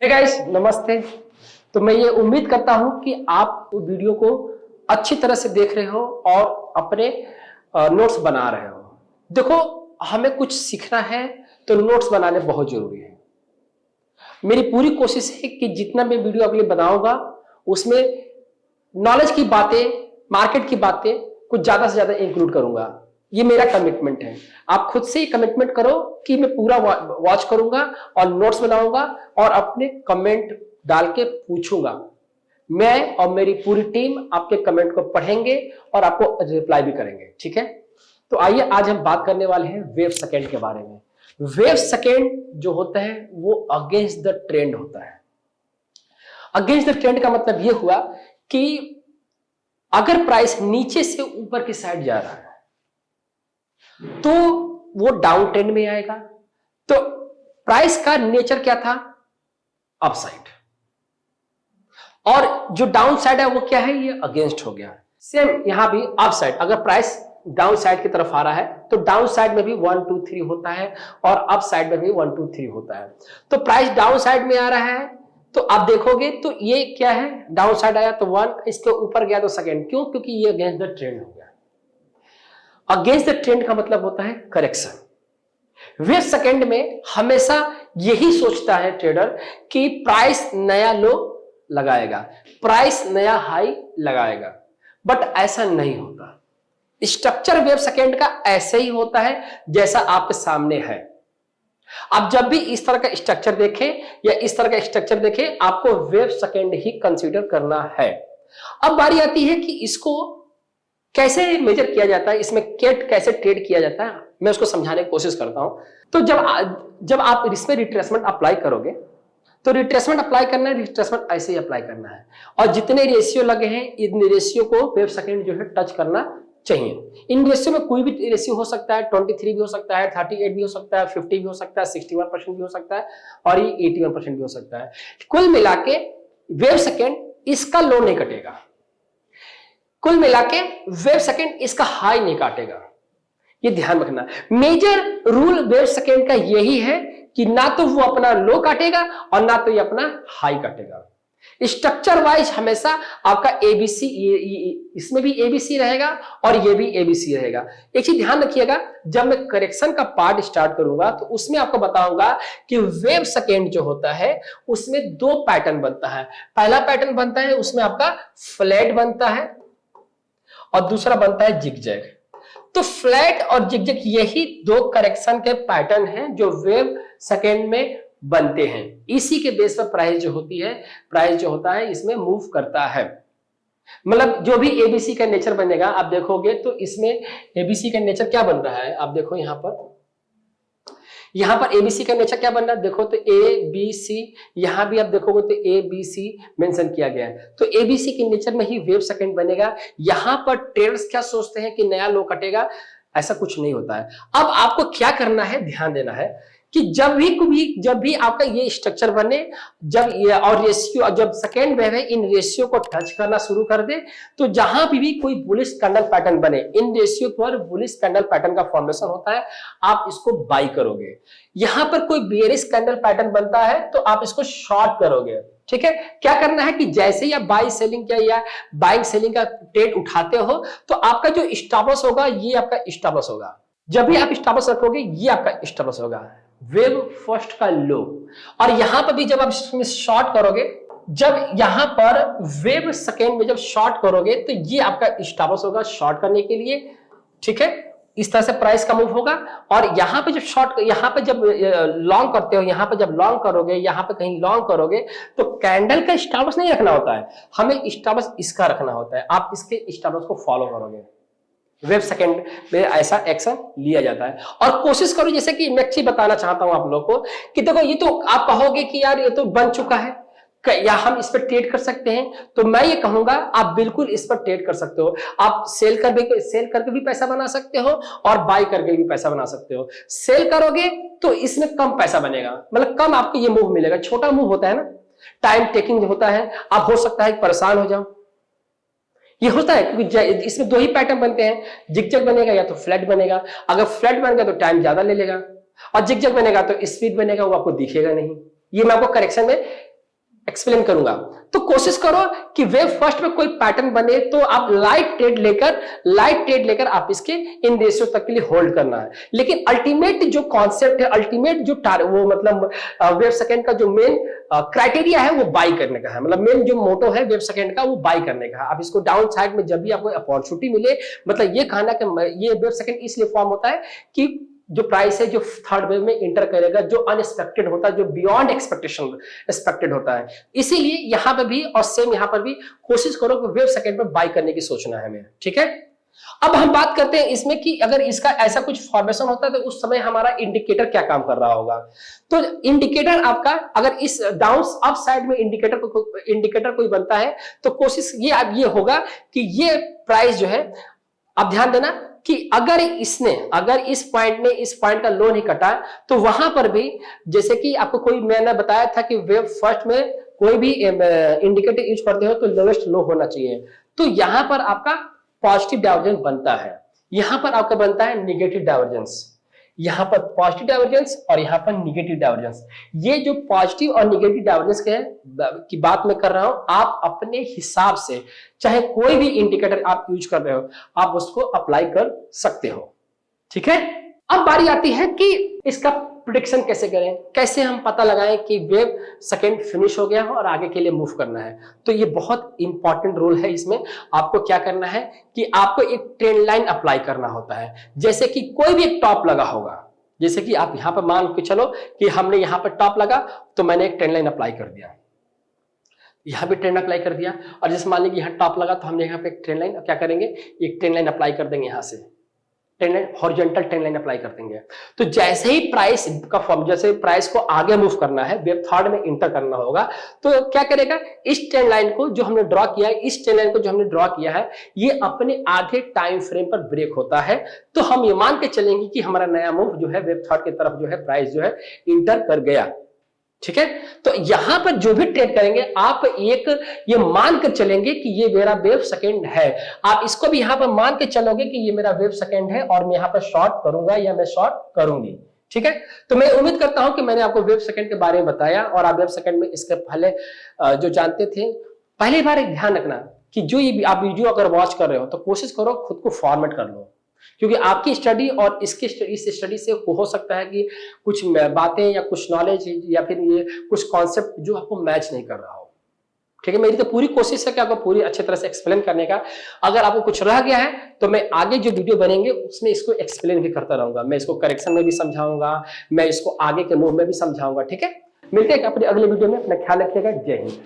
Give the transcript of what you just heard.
Hey guys, नमस्ते। तो मैं ये उम्मीद करता हूं कि आप वीडियो को अच्छी तरह से देख रहे हो और अपने नोट्स बना रहे हो। देखो, हमें कुछ सीखना है तो नोट्स बनाने बहुत जरूरी है। मेरी पूरी कोशिश है कि जितना मैं वीडियो अगले बनाऊंगा उसमें नॉलेज की बातें, मार्केट की बातें कुछ ज्यादा से ज्यादा इंक्लूड करूंगा। ये मेरा कमिटमेंट है। आप खुद से ही कमिटमेंट करो कि मैं पूरा वॉच करूंगा और नोट्स बनाऊंगा और अपने कमेंट डाल के पूछूंगा। मैं और मेरी पूरी टीम आपके कमेंट को पढ़ेंगे और आपको रिप्लाई भी करेंगे। ठीक है, तो आइए आज हम बात करने वाले हैं वेव सेकेंड के बारे में। वेव सेकेंड जो होता है वो अगेंस्ट द ट्रेंड होता है। अगेंस्ट द ट्रेंड का मतलब ये हुआ कि अगर प्राइस नीचे से ऊपर की साइड जा रहा है तो वो डाउन ट्रेंड में आएगा। तो प्राइस का नेचर क्या था? अपसाइड। और जो डाउन साइड है वो क्या है? ये अगेंस्ट हो गया। सेम यहां भी अपसाइड। अगर प्राइस डाउन साइड की तरफ आ रहा है तो डाउन साइड में भी 1 2 3 होता है और अप साइड में भी 1 2 3 होता है। तो प्राइस डाउन साइड में आ रहा है तो आप देखोगे तो ये क्या है? डाउन साइड आया तो 1, इसके ऊपर गया तो सेकेंड। क्यों? क्योंकि ये अगेंस्ट द ट्रेंड हो गया। अगेंस्ट द ट्रेंड का मतलब होता है करेक्शन। वेव सेकेंड में हमेशा यही सोचता है ट्रेडर कि प्राइस नया लो लगाएगा, प्राइस नया हाई लगाएगा, बट ऐसा नहीं होता। स्ट्रक्चर वेव सेकेंड का ऐसे ही होता है जैसा आपके सामने है। आप जब भी इस तरह का स्ट्रक्चर देखें या इस तरह का स्ट्रक्चर देखें, आपको वेव सेकेंड ही कंसीडर करना है। अब बारी आती है कि इसको कैसे मेजर किया जाता है, इसमें कैसे ट्रेड किया जाता है, मैं उसको समझाने की कोशिश करता हूं। तो जब आप इसमें रिट्रेसमेंट अप्लाई करोगे तो रिट्रेसमेंट अप्लाई करना है, रिट्रेसमेंट ऐसे ही अप्लाई करना है और जितने रेशियो लगे हैं इन रेशियो को वेव सेकेंड जो है टच करना चाहिए। इन रेशियो में कोई भी रेशियो हो सकता है, 23 भी हो सकता है, 38 भी हो सकता है, 50 भी हो सकता है, 61% भी हो सकता है और ये 81% भी हो सकता है। कुल मिला के वेव सेकेंड इसका लो नहीं कटेगा, कुल मिला के वेव सेकेंड इसका हाई नहीं काटेगा। ये ध्यान रखना। मेजर रूल वेव सेकेंड का यही है कि ना तो वो अपना लो काटेगा और ना तो ये अपना हाई काटेगा। स्ट्रक्चर वाइज हमेशा आपका एबीसी, इसमें भी एबीसी रहेगा और ये भी एबीसी रहेगा। एक चीज ध्यान रखिएगा, जब मैं करेक्शन का पार्ट स्टार्ट करूंगा तो उसमें आपको बताऊंगा कि वेव सेकेंड जो होता है उसमें 2 पैटर्न बनता है। पहला पैटर्न बनता है उसमें आपका फ्लैट बनता है और दूसरा बनता है जिगजैग। तो फ्लैट और जिगजैग यही 2 करेक्शन के पैटर्न हैं जो वेव सेकेंड में बनते हैं। इसी के बेस पर प्राइस जो होती है, प्राइस जो होता है इसमें मूव करता है। मतलब जो भी एबीसी का नेचर बनेगा आप देखोगे तो इसमें एबीसी का नेचर क्या बन रहा है, आप देखो यहां पर एबीसी का नेचर क्या बन रहा है, देखो तो ए बी सी, यहां भी आप देखोगे तो ए बी सी मेंशन किया गया है। तो एबीसी के नेचर में ही वेव सेकेंड बनेगा। यहां पर ट्रेडर्स क्या सोचते हैं कि नया लो कटेगा, ऐसा कुछ नहीं होता है। अब आपको क्या करना है, ध्यान देना है कि जब भी आपका ये स्ट्रक्चर बने, जब ये और रेशियो, जब सेकेंड वेव है इन रेशियो को टच करना शुरू कर दे तो जहां भी कोई बुलिश कैंडल पैटर्न बने, इन रेशियो पर बुलिश कैंडल पैटर्न का फॉर्मेशन होता है, आप इसको बाई करोगे। यहां पर कोई बेरिश कैंडल पैटर्न बनता है तो आप इसको शॉर्ट करोगे। ठीक है, क्या करना है कि जैसे ही आप बाई सेलिंग या बाइंग सेलिंग का ट्रेड उठाते हो तो आपका जो स्टॉप लॉस होगा ये आपका स्टॉप लॉस होगा। जब भी आप स्टॉप लॉस रखोगे ये आपका स्टॉप लॉस होगा, वेव फर्स्ट का लो। और यहां पर भी जब आप इसमें शॉर्ट करोगे, जब यहां पर वेव सेकेंड में जब शॉर्ट करोगे तो ये आपका स्टॉप लॉस होगा शॉर्ट करने के लिए। ठीक है, इस तरह से प्राइस का मूव होगा। और यहां पे जब शॉर्ट, यहां पे जब लॉन्ग करते हो, यहां पे जब लॉन्ग करोगे, यहां पे कहीं लॉन्ग करोगे तो कैंडल का स्टॉप लॉस नहीं रखना होता है, हमें स्टॉप लॉस इसका रखना होता है। आप इसके स्टॉप लॉस को फॉलो करोगे। वेव सेकेंड में ऐसा एक्शन लिया जाता है। और कोशिश करो, जैसे कि मैं चीज बताना चाहता हूं आप लोगों को कि देखो ये तो आप कहोगे कि यार ये तो बन चुका है या हम इस पर ट्रेड कर सकते हैं, तो मैं ये कहूंगा आप बिल्कुल इस पर ट्रेड कर सकते हो। आप सेल करके भी पैसा बना सकते हो और बाय करके भी पैसा बना सकते हो। सेल करोगे तो इसमें कम पैसा बनेगा, मतलब कम आपको ये मूव मिलेगा, छोटा मूव होता है ना, टाइम टेकिंग होता है, आप हो सकता है परेशान हो जाओ। ये होता है क्योंकि इसमें 2 ही पैटर्न बनते हैं, जिगजैग बनेगा या तो फ्लैट बनेगा। अगर फ्लैट बनेगा तो टाइम ज्यादा ले लेगा और जिगजैग बनेगा तो स्पीड बनेगा, वो आपको दिखेगा नहीं। ये मैं आपको करेक्शन में एक्सप्लेन करूंगा। तो कोशिश करो कि वेव फर्स्ट में कोई पैटर्न बने तो आप लाइट ट्रेड लेकर आप इसके इन रेशियो तक के लिए होल्ड करना है। लेकिन अल्टीमेट जो कॉन्सेप्ट है, अल्टीमेट जो वो मतलब वेव सेकंड का जो मेन क्राइटेरिया है वो बाई करने का है। मतलब मेन जो मोटो है वेव सेकंड का वो बाई करने का है। आप इसको डाउन साइड में जब भी आपको अपॉर्चुनिटी मिले, मतलब ये कहना कि ये वेव सेकंड इसलिए फॉर्म होता है कि जो प्राइस है जो थर्ड वेव में इंटर करेगा, जो अनएक्सपेक्टेड होता है, जो बियॉन्ड एक्सपेक्टेशन एक्सपेक्टेड होता है। इसीलिए यहां पर भी और सेम यहां पर भी कोशिश करो कि वेव सेकंड में बाय करने की सोचना है हमें, ठीक है। अब हम बात करते हैं इसमें कि अगर इसका ऐसा कुछ फॉर्मेशन होता है तो उस समय हमारा इंडिकेटर क्या काम कर रहा होगा। तो इंडिकेटर आपका अगर इस डाउन अप साइड में इंडिकेटर कोई बनता है तो कोशिश ये होगा कि ये प्राइस जो है, आप ध्यान देना कि अगर इस पॉइंट का लो नहीं कटा तो वहां पर भी, जैसे कि आपको कोई मैंने बताया था कि वेव फर्स्ट में कोई भी इंडिकेटर यूज करते हो तो लोवेस्ट लो होना चाहिए। तो यहां पर आपका पॉजिटिव डाइवर्जेंस बनता है, यहां पर आपका बनता है निगेटिव डाइवर्जेंस। यहां पर पॉजिटिव डाइवर्जेंस और यहां पर निगेटिव डाइवर्जेंस। ये जो पॉजिटिव और निगेटिव डाइवर्जेंस की बात मैं कर रहा हूं, आप अपने हिसाब से चाहे कोई भी इंडिकेटर आप यूज कर रहे हो आप उसको अप्लाई कर सकते हो, ठीक है। अब बारी आती है कि इसका प्रेडिक्शन कैसे करें, कैसे हम पता लगाएं कि वेव सेकंड फिनिश हो गया हो और आगे के लिए मूव करना है। तो ये बहुत इंपॉर्टेंट रोल है। इसमें आपको क्या करना है कि आपको एक ट्रेंड लाइन अप्लाई करना होता है। जैसे कि कोई भी एक टॉप लगा होगा, जैसे कि आप यहां पर मान के चलो कि हमने यहां पर टॉप लगा तो मैंने एक ट्रेंड लाइन अप्लाई कर दिया, यहां भी ट्रेंड अप्लाई कर दिया। और जैसे मान लीजिए यहां टॉप लगा तो हमने यहां पे एक ट्रेंड लाइन क्या करेंगे, एक ट्रेंड लाइन अप्लाई कर देंगे, यहां से trend line horizontal trend line apply कर देंगे। तो जैसे ही प्राइस का फॉर्म, जैसे प्राइस को आगे मूव करना है, वेव थर्ड में इंटर करना होगा, तो क्या करेगा, इस ट्रेंड लाइन को जो हमने ड्रॉ किया है, इस ट्रेंड लाइन को जो हमने ड्रॉ किया है, ये अपने आधे टाइम फ्रेम पर ब्रेक होता है। तो हम ये मान के चलेंगे कि हमारा नया मूव जो है वेव थर्ड की तरफ जो है प्राइस जो है इंटर कर गया, ठीक है। तो यहां पर जो भी ट्रेड करेंगे आप एक ये मान कर चलेंगे कि ये मेरा वेव सेकंड है। आप इसको भी यहां पर मान के चलोगे कि ये मेरा वेव सेकंड है और मैं यहां पर शॉर्ट करूंगा या मैं शॉर्ट करूंगी, ठीक है। तो मैं उम्मीद करता हूं कि मैंने आपको वेव सेकंड के बारे में बताया और आप वेव सेकंड में इसके पहले जो जानते थे, पहली बार एक ध्यान रखना कि जो ये आप वीडियो अगर वॉच कर रहे हो तो कोशिश करो खुद को फॉर्मेट कर लो, क्योंकि आपकी स्टडी और इस स्टडी से हो सकता है कि कुछ बातें या कुछ नॉलेज या फिर ये कुछ कॉन्सेप्ट जो आपको मैच नहीं कर रहा हो, ठीक है। मेरी तो पूरी कोशिश है कि आपको पूरी अच्छी तरह से एक्सप्लेन करने का। अगर आपको कुछ रह गया है तो मैं आगे जो वीडियो बनेंगे उसमें इसको एक्सप्लेन भी करता रहूंगा, मैं इसको करेक्शन में भी समझाऊंगा, मैं इसको आगे के मूव में भी समझाऊंगा, ठीक है। मिलते हैं अपने अगले वीडियो में, अपना ख्याल रखिएगा। जय हिंद।